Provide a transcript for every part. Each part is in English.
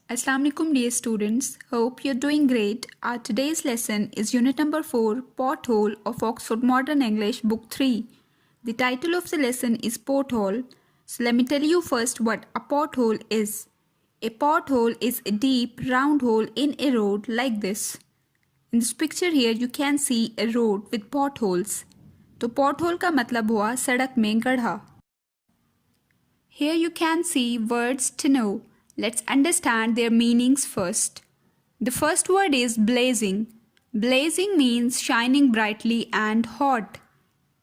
Assalamu alaikum dear students, hope you're doing great. Our today's lesson is unit number 4, Pothole of Oxford Modern English book 3. The title of the lesson is Pothole. So let me tell you first what a pothole is. A pothole is a deep round hole in a road like this. In this picture here you can see a road with potholes. तो pothole का मतलब हुआ सड़क में गड्ढा. Here you can see words to know. Let's understand their meanings first. The first word is blazing. Blazing means shining brightly and hot.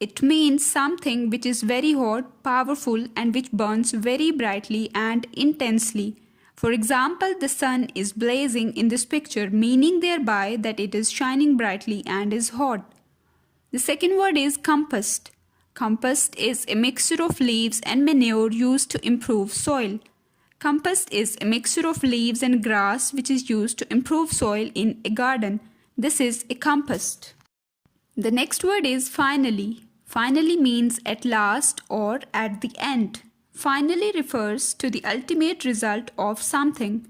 It means something which is very hot, powerful, and which burns very brightly and intensely. For example, the sun is blazing in this picture, meaning thereby that it is shining brightly and is hot. The second word is compost. Compost is a mixture of leaves and manure used to improve soil. Compost is a mixture of leaves and grass which is used to improve soil in a garden. This is a compost. The next word is finally. Finally means at last or at the end. Finally refers to the ultimate result of something.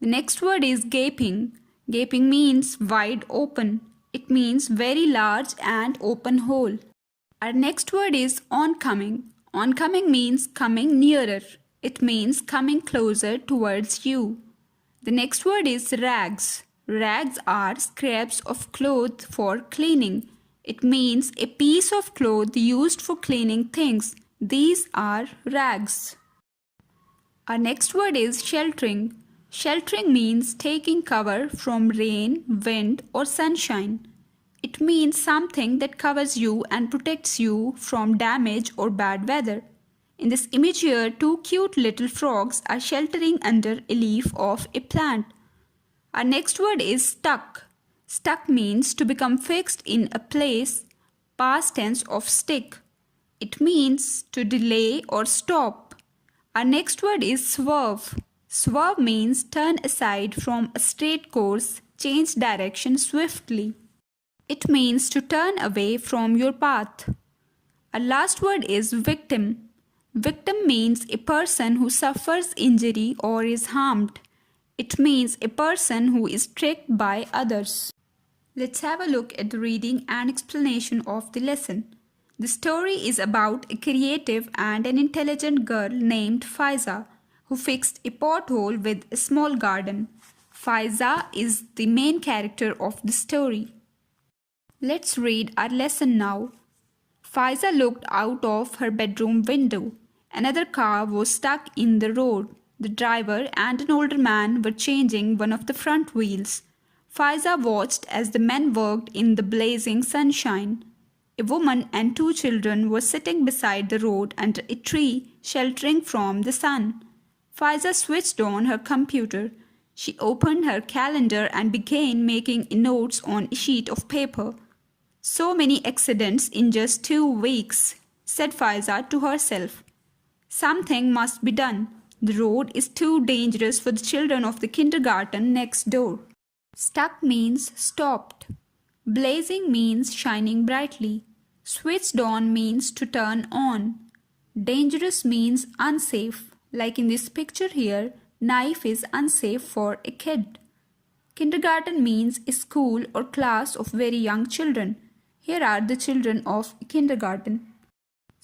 The next word is gaping. Gaping means wide open. It means very large and open hole. Our next word is oncoming. Oncoming means coming nearer. It means coming closer towards you. The next word is rags. Rags are scraps of cloth for cleaning. It means a piece of cloth used for cleaning things. These are rags. Our next word is sheltering. Sheltering means taking cover from rain, wind, or sunshine. It means something that covers you and protects you from damage or bad weather. In this image here, two cute little frogs are sheltering under a leaf of a plant. Our next word is stuck. Stuck means to become fixed in a place, past tense of stick. It means to delay or stop. Our next word is swerve. Swerve means turn aside from a straight course, change direction swiftly. It means to turn away from your path. Our last word is victim. Victim means a person who suffers injury or is harmed. It means a person who is tricked by others. Let's have a look at the reading and explanation of the lesson. The story is about a creative and an intelligent girl named Faiza who fixed a pothole with a small garden. Faiza is the main character of the story. Let's read our lesson now. Faiza looked out of her bedroom window. Another car was stuck in the road. The driver and an older man were changing one of the front wheels. Faiza watched as the men worked in the blazing sunshine. A woman and two children were sitting beside the road under a tree, sheltering from the sun. Faiza switched on her computer. She opened her calendar and began making notes on a sheet of paper. So many accidents in just 2 weeks, said Faiza to herself. Something must be done. The road is too dangerous for the children of the kindergarten next door. Stuck means stopped. Blazing means shining brightly. Switched on means to turn on. Dangerous means unsafe. Like in this picture here, knife is unsafe for a kid. Kindergarten means a school or class of very young children. Here are the children of kindergarten.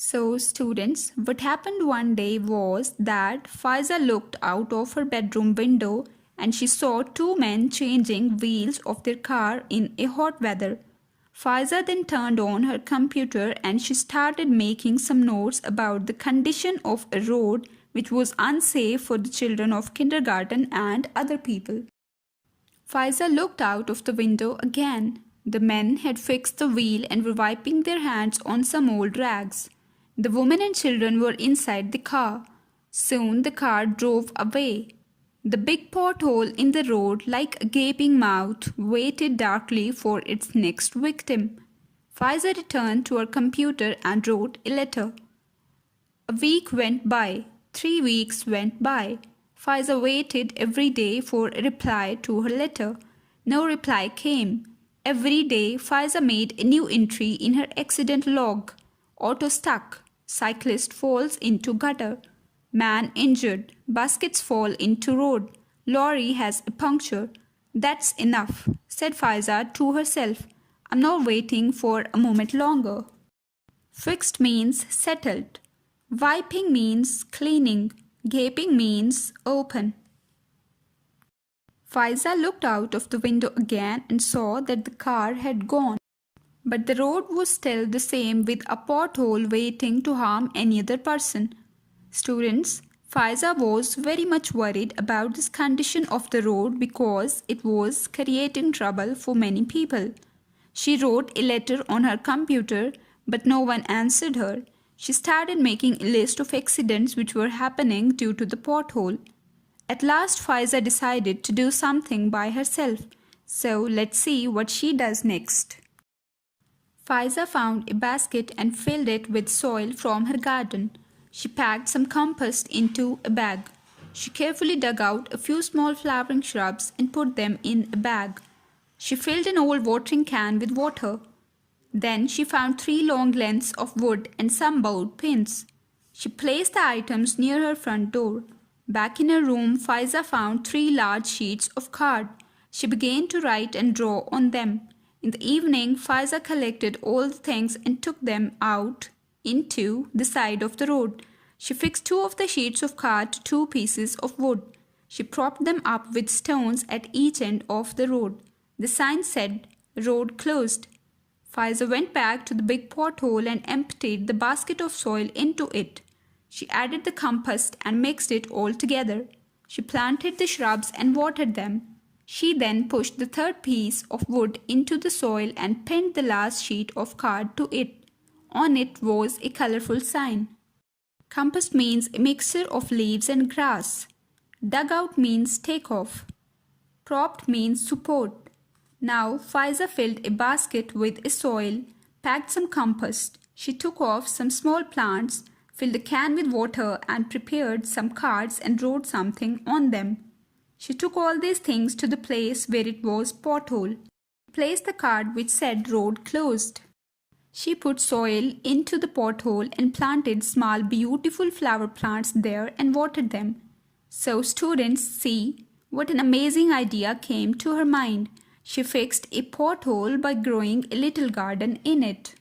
So students, what happened one day was that Faiza looked out of her bedroom window and she saw two men changing wheels of their car in a hot weather. Faiza then turned on her computer and she started making some notes about the condition of a road which was unsafe for the children of kindergarten and other people. Faiza looked out of the window again. The men had fixed the wheel and were wiping their hands on some old rags. The woman and children were inside the car. Soon the car drove away. The big pothole in the road, like a gaping mouth, waited darkly for its next victim. Faiza returned to her computer and wrote a letter. A week went by. 3 weeks went by. Faiza waited every day for a reply to her letter. No reply came. Every day, Faiza made a new entry in her accident log. Auto stuck. Cyclist falls into gutter. Man injured. Baskets fall into road. Lorry has a puncture. That's enough, said Faiza to herself. I'm not waiting for a moment longer. Fixed means settled. Wiping means cleaning. Gaping means open. Faiza looked out of the window again and saw that the car had gone. But the road was still the same, with a pothole waiting to harm any other person. Students, Faiza was very much worried about this condition of the road because it was creating trouble for many people. She wrote a letter on her computer, but no one answered her. She started making a list of accidents which were happening due to the pothole. At last, Faiza decided to do something by herself. So let's see what she does next. Faiza found a basket and filled it with soil from her garden. She packed some compost into a bag. She carefully dug out a few small flowering shrubs and put them in a bag. She filled an old watering can with water. Then she found 3 long lengths of wood and some board pins. She placed the items near her front door. Back in her room, Faiza found 3 large sheets of card. She began to write and draw on them. In the evening, Faiza collected all the things and took them out into the side of the road. She fixed 2 of the sheets of card to 2 pieces of wood. She propped them up with stones at each end of the road. The sign said, "Road closed." Faiza went back to the big pothole and emptied the basket of soil into it. She added the compost and mixed it all together. She planted the shrubs and watered them. She then pushed the 3rd piece of wood into the soil and pinned the last sheet of card to it. On it was a colorful sign. Compost means a mixture of leaves and grass. Dugout means take off. Propped means support. Now Faiza filled a basket with a soil, packed some compost. She took off some small plants, filled a can with water and prepared some cards and wrote something on them. She took all these things to the place where it was pothole. She placed the card which said road closed. She put soil into the pothole and planted small beautiful flower plants there and watered them. So students, see what an amazing idea came to her mind. She fixed a pothole by growing a little garden in it.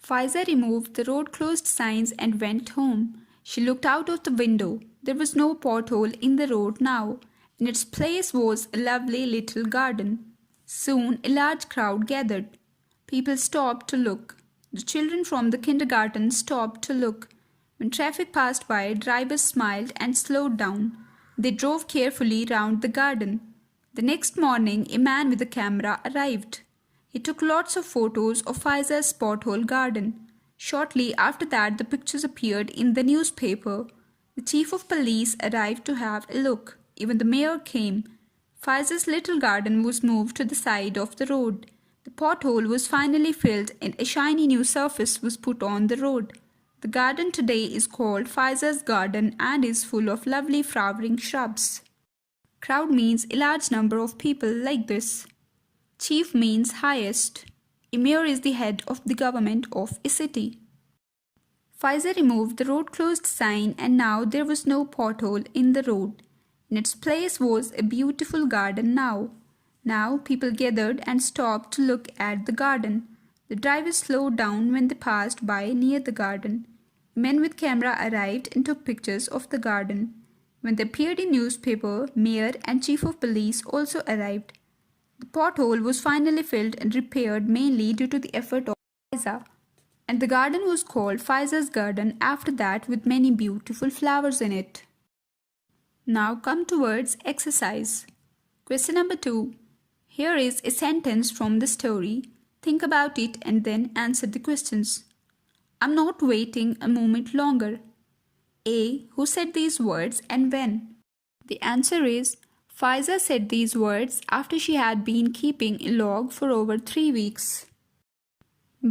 Faiza removed the road closed signs and went home. She looked out of the window. There was no pothole in the road now. In its place was a lovely little garden. Soon a large crowd gathered. People stopped to look. The children from the kindergarten stopped to look. When traffic passed by, drivers smiled and slowed down. They drove carefully round the garden. The next morning, a man with a camera arrived. He took lots of photos of Faiza's pothole garden. Shortly after that, the pictures appeared in the newspaper. The chief of police arrived to have a look. Even the mayor came. Faiza's little garden was moved to the side of the road. The pothole was finally filled and a shiny new surface was put on the road. The garden today is called Faiza's garden and is full of lovely flowering shrubs. Crowd means a large number of people like this. Chief means highest. A mayor is the head of the government of a city. Faiza removed the road closed sign and now there was no pothole in the road. In its place was a beautiful garden now. Now people gathered and stopped to look at the garden. The drivers slowed down when they passed by near the garden. Men with camera arrived and took pictures of the garden. When they appeared in newspaper, mayor and chief of police also arrived. The pothole was finally filled and repaired mainly due to the effort of Faiza. And the garden was called Faiza's garden after that, with many beautiful flowers in it. Now come to words exercise. Question number 2. Here is a sentence from the story. Think about it and then answer the questions. I'm not waiting a moment longer. A. Who said these words and when? The answer is Faiza said these words after she had been keeping a log for over 3 weeks.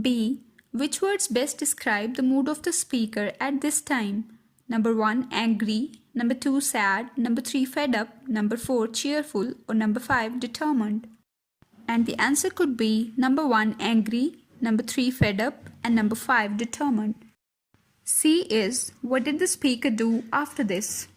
B. Which words best describe the mood of the speaker at this time? Number 1, angry. Number 2, sad. Number 3, fed up. Number 4, cheerful. Or number 5, determined. And the answer could be number 1, angry. Number 3, fed up. And number 5, determined. C is, what did the speaker do after this?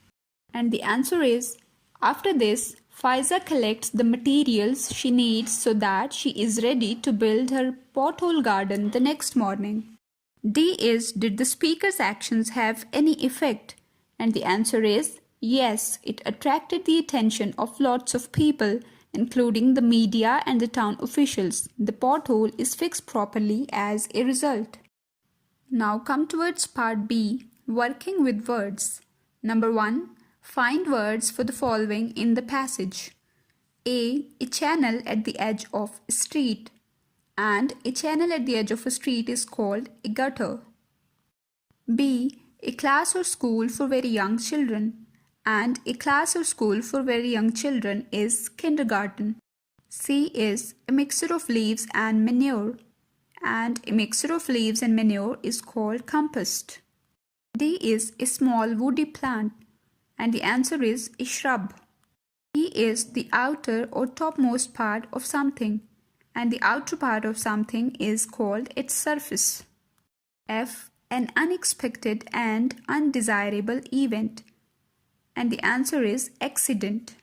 And the answer is, After this, Faiza collects the materials she needs so that she is ready to build her pothole garden the next morning. D is, did the speaker's actions have any effect? And the answer is yes, it attracted the attention of lots of people, including the media and the town officials. The pothole is fixed properly as a result. Now come towards part B, working with words. Number 1. Find words for the following in the passage. A channel at the edge of a street. And a channel at the edge of a street is called a gutter. B. A class or school for very young children. And a class or school for very young children is kindergarten. C is a mixture of leaves and manure. And a mixture of leaves and manure is called compost. D is a small woody plant. And the answer is a shrub. E is the outer or topmost part of something. And the outer part of something is called its surface. F, an unexpected and undesirable event. And the answer is accident.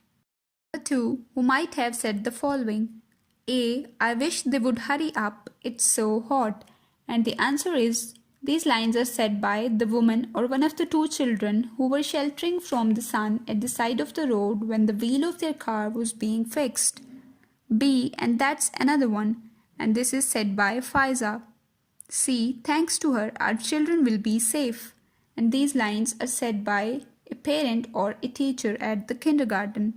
Number 2, who might have said the following. A, I wish they would hurry up, it's so hot. And the answer is, these lines are said by the woman or one of the two children who were sheltering from the sun at the side of the road when the wheel of their car was being fixed. B, and that's another one, and this is said by Faiza. C, thanks to her, our children will be safe. And these lines are said by a parent or a teacher at the kindergarten.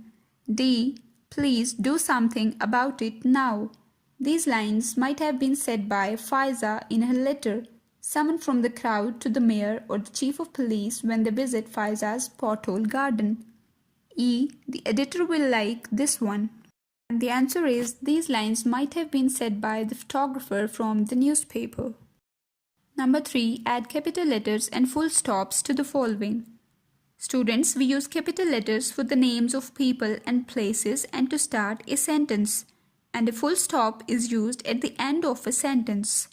D, please do something about it now. These lines might have been said by Faiza in her letter, summoned from the crowd to the mayor or the chief of police when they visit Faiza's pothole garden. E, the editor will like this one. And the answer is, these lines might have been said by the photographer from the newspaper. Number 3, add capital letters and full stops to the following. Students, we use capital letters for the names of people and places and to start a sentence. And a full stop is used at the end of a sentence.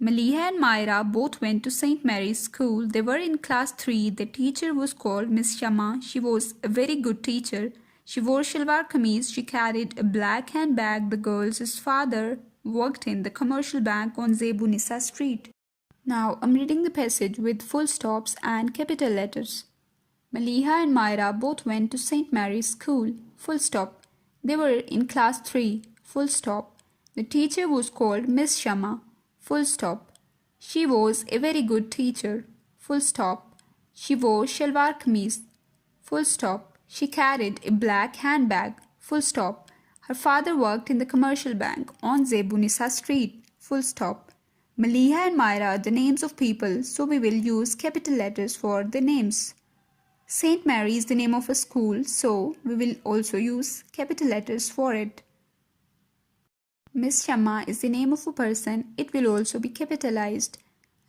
Maliha and Myra both went to St. Mary's School. They were in class 3. The teacher was called Miss Shama. She was a very good teacher. She wore shalwar kameez. She carried a black handbag. The girl's father worked in the commercial bank on Zebunisa Street. Now I'm reading the passage with full stops and capital letters. Maliha and Myra both went to St. Mary's School. Full stop. They were in class 3. Full stop. The teacher was called Miss Shama. Full stop. She was a very good teacher. Full stop. She wore shalwar kameez. Full stop. She carried a black handbag. Full stop. Her father worked in the commercial bank on Zebunisa Street. Full stop. Maliha and Myra are the names of people, so we will use capital letters for the names. St. Mary is the name of a school, so we will also use capital letters for it. Miss Shama is the name of a person, it will also be capitalized.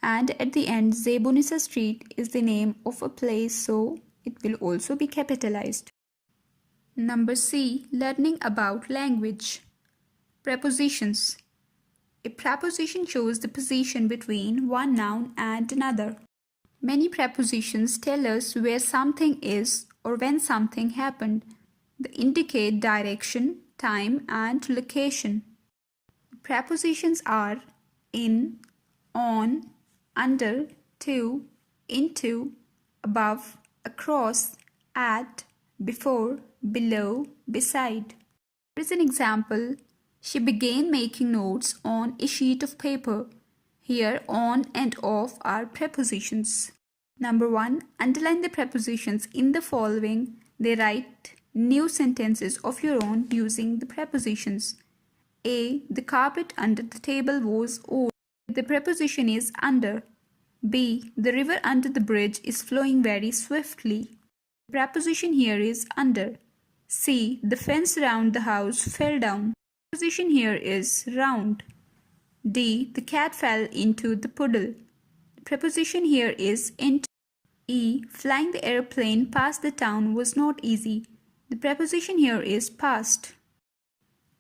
And at the end, Zebunisa Street is the name of a place, so it will also be capitalized. Number C, learning about language. Prepositions. A preposition shows the position between one noun and another. Many prepositions tell us where something is or when something happened. They indicate direction, time, and location. Prepositions are in, on, under, to, into, above, across, at, before, below, beside. Here is an example. She began making notes on a sheet of paper. Here, on and off are prepositions. Number 1. Underline the prepositions in the following. They write new sentences of your own using the prepositions. A. The carpet under the table was old. The preposition is under. B. The river under the bridge is flowing very swiftly. The preposition here is under. C. The fence around the house fell down. The preposition here is round. D. The cat fell into the puddle. The preposition here is into. E. Flying the airplane past the town was not easy. The preposition here is past.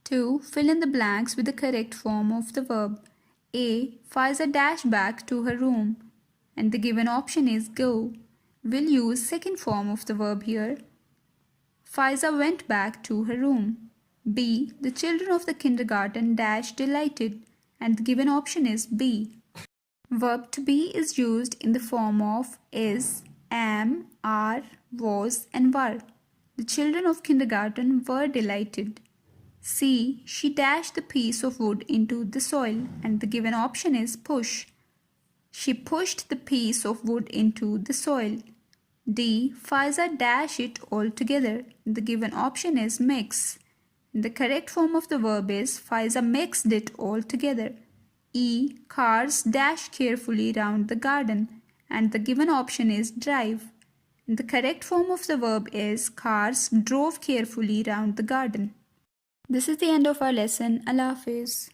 2. Fill in the blanks with the correct form of the verb. A. Faiza dashed back to her room. And the given option is go. We'll use second form of the verb here. Faiza went back to her room. B. The children of the kindergarten dash delighted, and the given option is B. Verb to be is used in the form of is, am, are, was, and were. The children of kindergarten were delighted. C. She dashed the piece of wood into the soil, and the given option is push. She pushed the piece of wood into the soil. D. Faiza dashed it all together. The given option is mix. The correct form of the verb is Faiza mixed it all together. E. Cars dash carefully round the garden, and the given option is drive. The correct form of the verb is cars drove carefully round the garden. This is the end of our lesson. Allah Hafiz.